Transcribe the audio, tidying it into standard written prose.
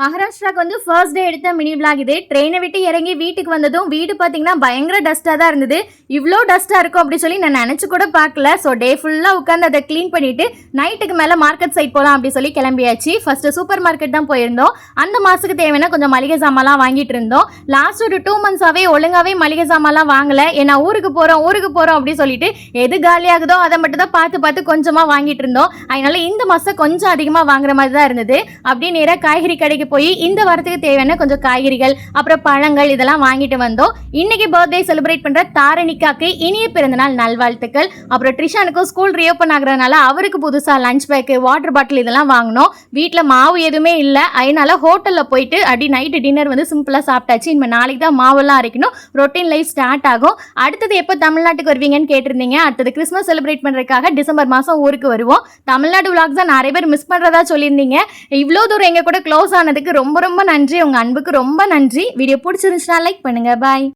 மகாராஷ்டிராக்கு வந்து first day எடுத்த mini vlog இது. ட்ரெயினை விட்டு இறங்கி வீட்டுக்கு வந்ததும் வீடு பார்த்தீங்கன்னா பயங்கர டஸ்ட்டாக தான் இருந்தது. இவ்வளோ டஸ்ட்டாக இருக்கும் அப்படி சொல்லி நான் நினச்சி கூட பார்க்கல. ஸோ டே ஃபுல்லாக உட்காந்து அதை க்ளீன் பண்ணிவிட்டு நைட்டுக்கு மேலே மார்க்கெட் சைட் போகலாம் அப்படி சொல்லி கிளம்பியாச்சு. ஃபஸ்ட்டு சூப்பர் மார்க்கெட் தான் போயிருந்தோம். அந்த மாதத்துக்கு தேவையான கொஞ்சம் மளிகை சாமான்லாம் வாங்கிட்டு இருந்தோம். லாஸ்ட் ஒரு 2 மந்த்ஸாகவே ஒழுங்காகவே மளிகை சாமான்லாம் வாங்கலை. ஏன்னா ஊருக்கு போகிறோம் அப்படி சொல்லிட்டு எது காலியாகுதோ அதை மட்டும் தான் பார்த்து கொஞ்சமாக வாங்கிட்டு இருந்தோம். அதனால இந்த மாதம் கொஞ்சம் அதிகமாக வாங்குற மாதிரி தான் இருந்தது. அப்படியே நேராக காய்கறி கடைக்கு போய் இந்த வாரத்துக்கு தேவையான கொஞ்சம் காய்கறிகள் அப்புறம் பழங்கள் இதெல்லாம் வாங்கிட்டு வந்தோம். இன்னைக்கு பர்த்டே செலிப்ரேட் பண்ற தாரணிகாக்கு இனிய பிறந்தநாள் நல்வாழ்த்துக்கள். அப்புறம் ட்ரிஷானுக்கும் ஸ்கூல் ரீஓப்பன் ஆகுறதுனால அவருக்கு புதுசா லஞ்ச் பேக் வாட்டர் பாட்டில் இதெல்லாம் வாங்கினோம். வீட்டில் மாவு எதுவுமே இல்லை, அதனால ஹோட்டல்ல போயிட்டு அப்படி நைட்டு டின்னர் வந்து சிம்பிளா சாப்பிட்டாச்சு. இனிமேல் நாளைக்கு தான் மாவெல்லாம் அரைக்கணும். ரொட்டீன் லைஃப் ஸ்டார்ட் ஆகும். அடுத்தது எப்போ தமிழ்நாட்டுக்கு வருவீங்கன்னு கேட்டிருந்தீங்க. அடுத்தது கிறிஸ்மஸ் செலிப்ரேட் பண்றதுக்காக டிசம்பர் மாதம் ஊருக்கு வருவோம். தமிழ்நாடு விளாக்ஸ் தான் நிறைய பேர் மிஸ் பண்றதா சொல்லியிருந்தீங்க. இவ்வளோ தூரம் எங்க கூட க்ளோஸ் ஆனதுக்கு ரொம்ப ரொம்ப நன்றி. உங்க அன்புக்கு ரொம்ப நன்றி. வீடியோ பிடிச்சிருந்துச்சுன்னா லைக் பண்ணுங்க. பாய்.